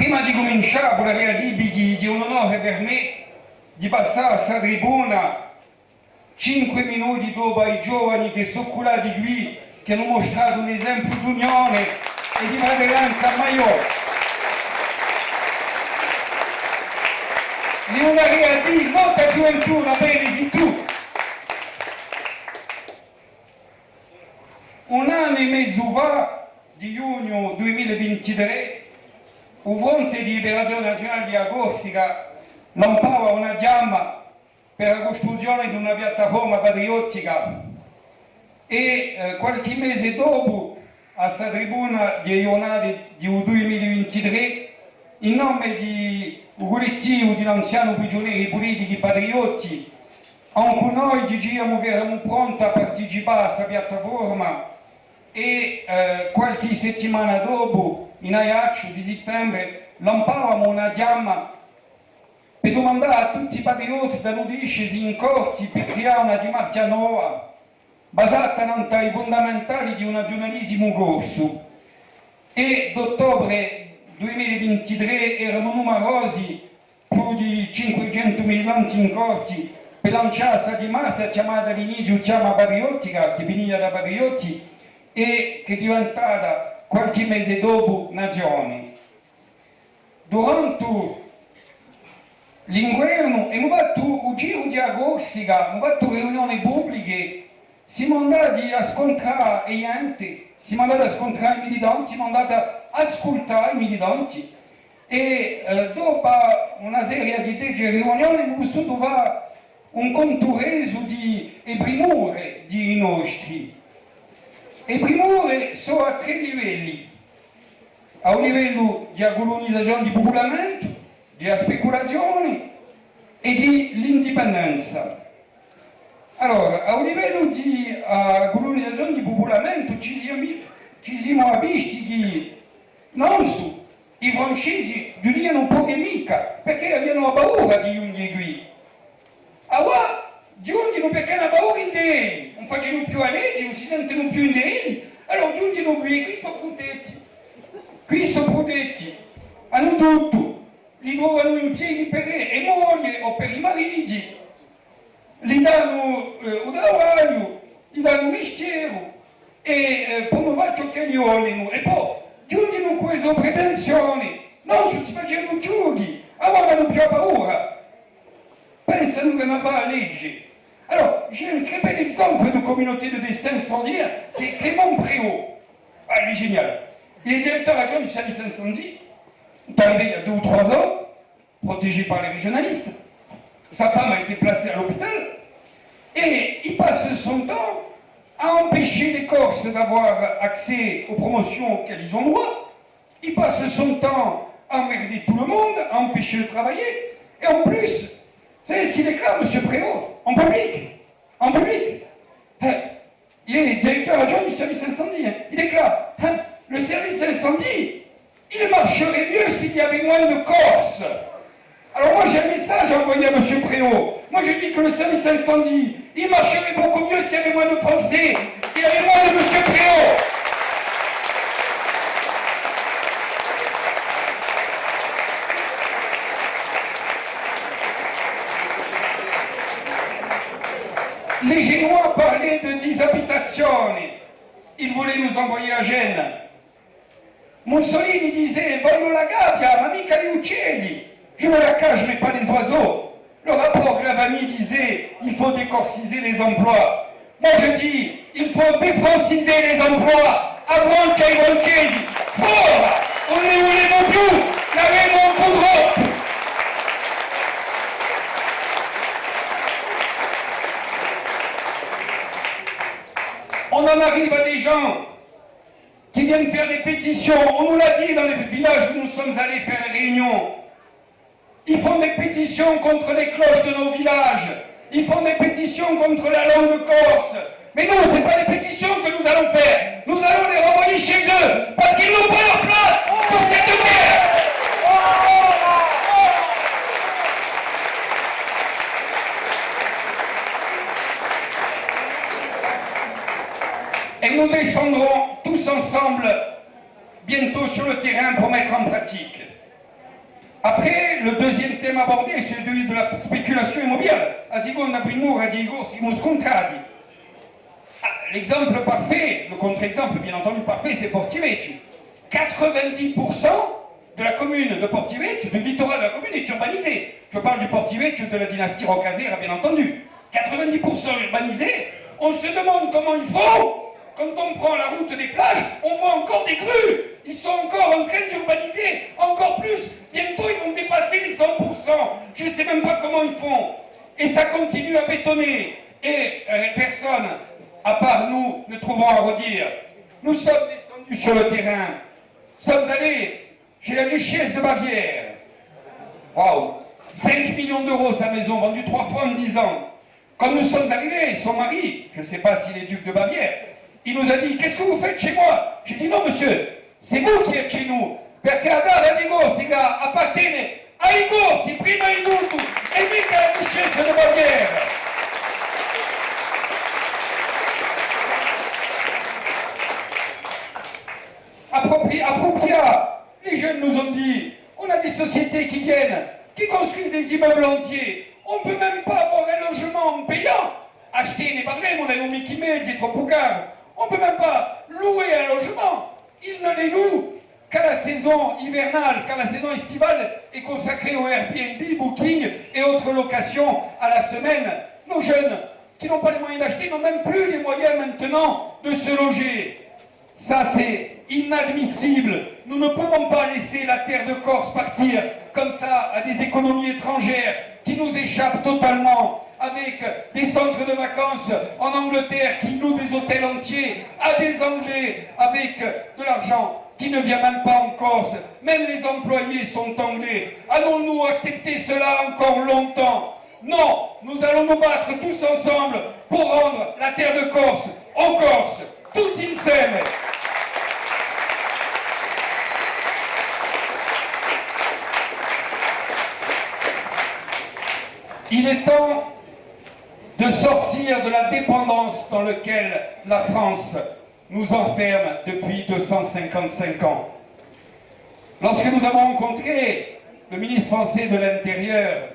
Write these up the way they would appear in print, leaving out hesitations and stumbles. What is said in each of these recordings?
Prima di cominciare vorrei dirvi che è un onore per me di passare a questa tribuna 5 minuti dopo ai giovani che sono curati qui, che hanno mostrato un esempio di unione e di fratellanza maggiore. Di una creativa, molta gioventù, la bene di tu. Un anno e mezzo fa, di giugno 2023, un fronte di liberazione nazionale di Agostica lampava una fiamma per la costruzione di una piattaforma patriottica e qualche mese dopo, a questa tribuna di giornate di 2023, in nome di un collettivo di anziani prigionieri politici patrioti, anche noi diciamo che eravamo pronti a partecipare a questa piattaforma e qualche settimana dopo, in Ajaccio di settembre, lampavamo una fiamma per domandare a tutti i patrioti da unirsi in corsi per creare una demarca nuova, basata sui fondamentali di un nazionalismo corso. E d'ottobre 2023 erano numerosi, più di 500 militanti in corsi per lanciare questa demarca chiamata all'inizio chiama patriottica, che veniva da patrioti e che è diventata qualche mese dopo nazione. Durante l'inverno abbiamo fatto un giro di Agostica, abbiamo fatto riunioni pubbliche, siamo andati a scontrare i gente, siamo andati a scontrare i militanti, siamo andati a ascoltare i militanti e dopo una serie di 10 riunioni abbiamo potuto fare un conto reso di primore di nostri. I primore sono a 3 livelli: a un livello di colonizzazione di popolamento, di speculazione e di l'indipendenza. Allora, a un livello di colonizzazione di popolamento ci siamo visti che non so, i francesi giudicano poche mica perché abbiano paura di giungere qui. Allora, giungono perché hanno paura in te, non facciano più la legge, non si sentono più in te, allora giungono qui sono protetti, hanno tutto, li trovano in piedi per le mogli o per i mariti, gli danno un lavoro, gli danno un mestiere e poi fare ciò che gli vogliono e poi giungono con questa pretensione, non si facendo giudici, allora hanno più paura, pensano che non va la legge. Alors, j'ai un très bel exemple de communauté de destin extraordinaire, c'est Clément Préau. Ah, il est génial. Il est directeur adjoint du service incendie, il est arrivé il y a 2 ou 3 ans, protégé par les régionalistes. Sa femme a été placée à l'hôpital, et il passe son temps à empêcher les Corses d'avoir accès aux promotions auxquelles ils ont droit. Il passe son temps à emmerder tout le monde, à empêcher de travailler, et en plus, vous savez ce qu'il déclare, M. Préau, en public, il est directeur adjoint du service incendie, il déclare, le service incendie, il marcherait mieux s'il y avait moins de Corses. Alors moi j'ai un message à envoyer à M. Préau. Moi je dis que le service incendie, il marcherait beaucoup mieux s'il y avait moins de Français, s'il y avait moins de M. Préau. Les Génois parlaient de dishabitation. Ils voulaient nous envoyer à Gênes. Mussolini disait voglio la gabbia, ma mica gli uccelli. Je veux la cage, mais pas les oiseaux. Le rapport Glavany disait il faut décorciser les emplois. Moi je dis il faut défranciser les emplois avant che i volchesi. Fuori! Non ne volevo più! L'avevo un po' troppo! On en arrive à des gens qui viennent faire des pétitions. On nous l'a dit dans les villages où nous sommes allés faire les réunions. Ils font des pétitions contre les cloches de nos villages. Ils font des pétitions contre la langue corse. Mais non, ce n'est pas des pétitions que nous allons faire. Nous allons les renvoyer chez eux parce qu'ils n'ont pas leur place sur cette terre. Et nous descendrons tous ensemble bientôt sur le terrain pour mettre en pratique. Après, le deuxième thème abordé, c'est celui de la spéculation immobilière. A seconda primura di corsi scontati. L'exemple parfait, le contre-exemple bien entendu parfait, c'est Portivecchio. 90% de la commune de Portivecchio, du littoral de la commune est urbanisé. Je parle du Portivecchio de la dynastie Roccasera, bien entendu. 90% urbanisé. On se demande comment ils font. Quand on prend la route des plages, on voit encore des grues. Ils sont encore en train d'urbaniser. Encore plus. Bientôt, ils vont dépasser les 100%. Je ne sais même pas comment ils font. Et ça continue à bétonner. Et personne, à part nous, ne trouvons à redire. Nous sommes descendus sur le terrain. Nous sommes allés chez la duchesse de Bavière. Waouh! 5 millions d'euros sa maison, vendue 3 fois en 10 ans. Quand nous sommes arrivés, son mari, je ne sais pas s'il est duc de Bavière, il nous a dit, qu'est-ce que vous faites chez moi? J'ai dit, non monsieur, c'est vous qui êtes chez nous. Perché la data di Corsica appartiene ai Corsi, prima di tutto, e mica alla duchesse de Bavière. Appropriat, les jeunes nous ont dit, on a des sociétés qui viennent, qui construisent des immeubles entiers. On ne peut même pas avoir un logement en payant. Acheter, ne parliamo dai nomi chi mezzi, troppo caro. On ne peut même pas louer un logement. Ils ne les louent qu'à la saison hivernale, qu'à la saison estivale est consacrée au Airbnb, Booking et autres locations à la semaine. Nos jeunes qui n'ont pas les moyens d'acheter n'ont même plus les moyens maintenant de se loger. Ça, c'est inadmissible. Nous ne pouvons pas laisser la terre de Corse partir comme ça à des économies étrangères qui nous échappent totalement, avec des centres de vacances en Angleterre qui louent des hôtels entiers à des Anglais avec de l'argent qui ne vient même pas en Corse. Même les employés sont anglais. Allons-nous accepter cela encore longtemps? Non, nous allons nous battre tous ensemble pour rendre la terre de Corse en Corse, tout insieme. Il est temps de sortir de la dépendance dans laquelle la France nous enferme depuis 255 ans. Lorsque nous avons rencontré le ministre français de l'Intérieur,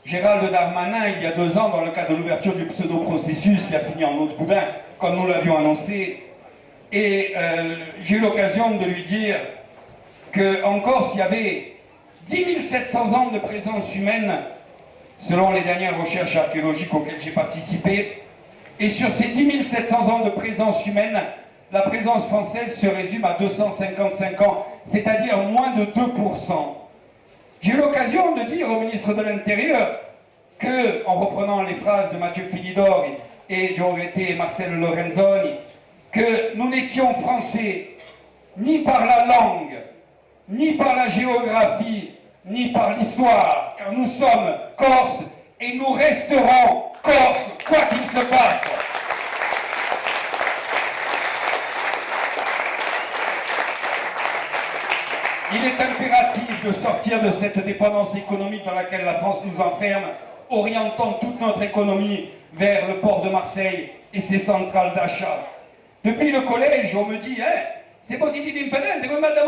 Gérald Darmanin, il y a 2 ans, dans le cadre de l'ouverture du pseudo-processus qui a fini en eau de boudin, comme nous l'avions annoncé, et j'ai eu l'occasion de lui dire qu'en Corse, il y avait 10 700 ans de présence humaine selon les dernières recherches archéologiques auxquelles j'ai participé. Et sur ces 10 700 ans de présence humaine, la présence française se résume à 255 ans, c'est-à-dire moins de 2%. J'ai eu l'occasion de dire au ministre de l'Intérieur que, en reprenant les phrases de Mathieu Philidor et Giorgetti et Marcel Lorenzoni, que nous n'étions français ni par la langue, ni par la géographie, ni par l'histoire, car nous sommes Corses et nous resterons Corses, quoi qu'il se passe. Il est impératif de sortir de cette dépendance économique dans laquelle la France nous enferme, orientant toute notre économie vers le port de Marseille et ses centrales d'achat. Depuis le collège, on me dit, c'est possible d'indépendance, come da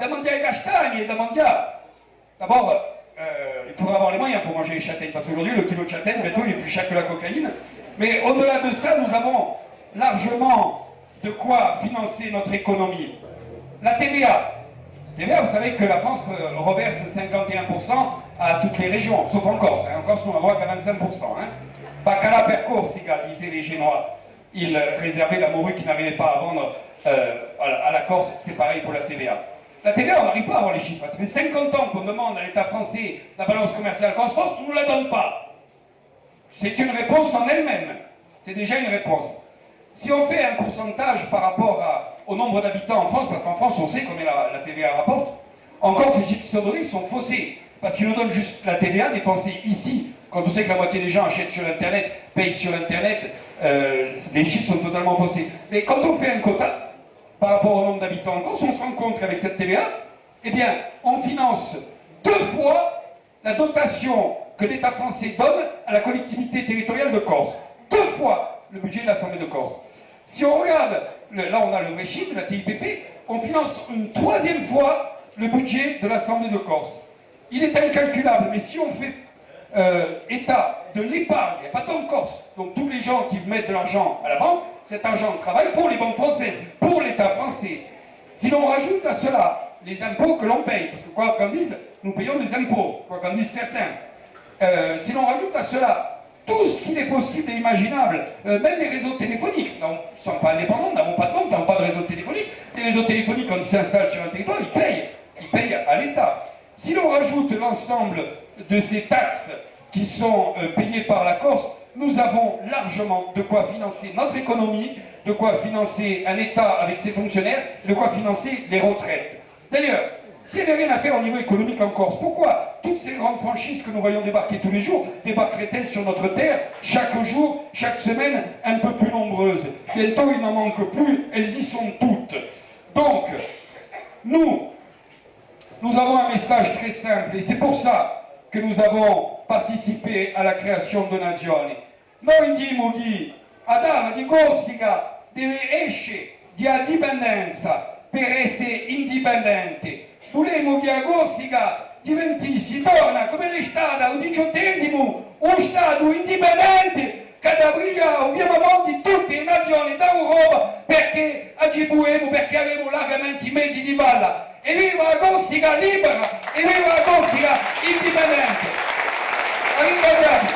mangiare i castagni, da mangiare. D'abord, il faudra avoir les moyens pour manger les châtaignes, parce qu'aujourd'hui, le kilo de châtaigne, bientôt, il est plus cher que la cocaïne. Mais au-delà de ça, nous avons largement de quoi financer notre économie. La TVA. TVA, vous savez que la France reverse 51% à toutes les régions, sauf en Corse. En Corse, nous avons qu'à 25%. Bacala per Corsica, disaient les Génois. Ils réservaient la morue qu'ils n'arrivaient pas à vendre à la Corse. C'est pareil pour la TVA. La TVA, on n'arrive pas à avoir les chiffres. Ça fait 50 ans qu'on demande à l'État français la balance commerciale Corse-France, on ne nous la donne pas. C'est une réponse en elle-même. C'est déjà une réponse. Si on fait un pourcentage par rapport au nombre d'habitants en France, parce qu'en France, on sait combien la TVA rapporte, en Corse, les chiffres qui sont donnés sont faussés. Parce qu'ils nous donnent juste la TVA dépensée ici. Quand on sait que la moitié des gens achètent sur Internet, payent sur Internet, les chiffres sont totalement faussés. Mais quand on fait un quota, par rapport au nombre d'habitants en Corse, on se rend compte qu'avec cette TVA, eh bien, on finance 2 fois la dotation que l'État français donne à la collectivité territoriale de Corse. 2 fois le budget de l'Assemblée de Corse. Si on regarde, là on a le vrai chiffre de la TIPP, on finance une 3e fois le budget de l'Assemblée de Corse. il est incalculable, mais si on fait état de l'épargne, il n'y a pas de banque corse, donc tous les gens qui mettent de l'argent à la banque, cet argent travaille pour les banques françaises, pour l'État français. Si l'on rajoute à cela les impôts que l'on paye, parce que quoi qu'on dise, nous payons des impôts, quoi qu'en disent certains, si l'on rajoute à cela tout ce qu'il est possible et imaginable, même les réseaux téléphoniques, nous ne sommes pas indépendants, nous n'avons pas de banque, nous n'avons pas de réseau téléphonique, les réseaux téléphoniques quand ils s'installent sur un territoire, ils payent à l'État. Si l'on rajoute l'ensemble de ces taxes qui sont payées par la Corse, nous avons largement de quoi financer notre économie, de quoi financer un État avec ses fonctionnaires, de quoi financer les retraites. D'ailleurs, s'il n'y avait rien à faire au niveau économique en Corse, pourquoi toutes ces grandes franchises que nous voyons débarquer tous les jours débarqueraient-elles sur notre terre chaque jour, chaque semaine, un peu plus nombreuses? Bientôt, il n'en manque plus, elles y sont toutes. Donc, nous avons un message très simple, et c'est pour ça que nous avons participé à la création de Nazione. Noi dimo che Adara di Corsica deve esce di dipendenza per essere indipendente. Volevamo che la Corsica diventasse, torna come è stata il XVIII, un Stato indipendente che apriva ovviamente tutte le nazioni d'Europa perché agibuemo, perché avevamo largamente mezzi di balla. E viva la Corsica libera, e viva la Corsica indipendente. Arrivederci.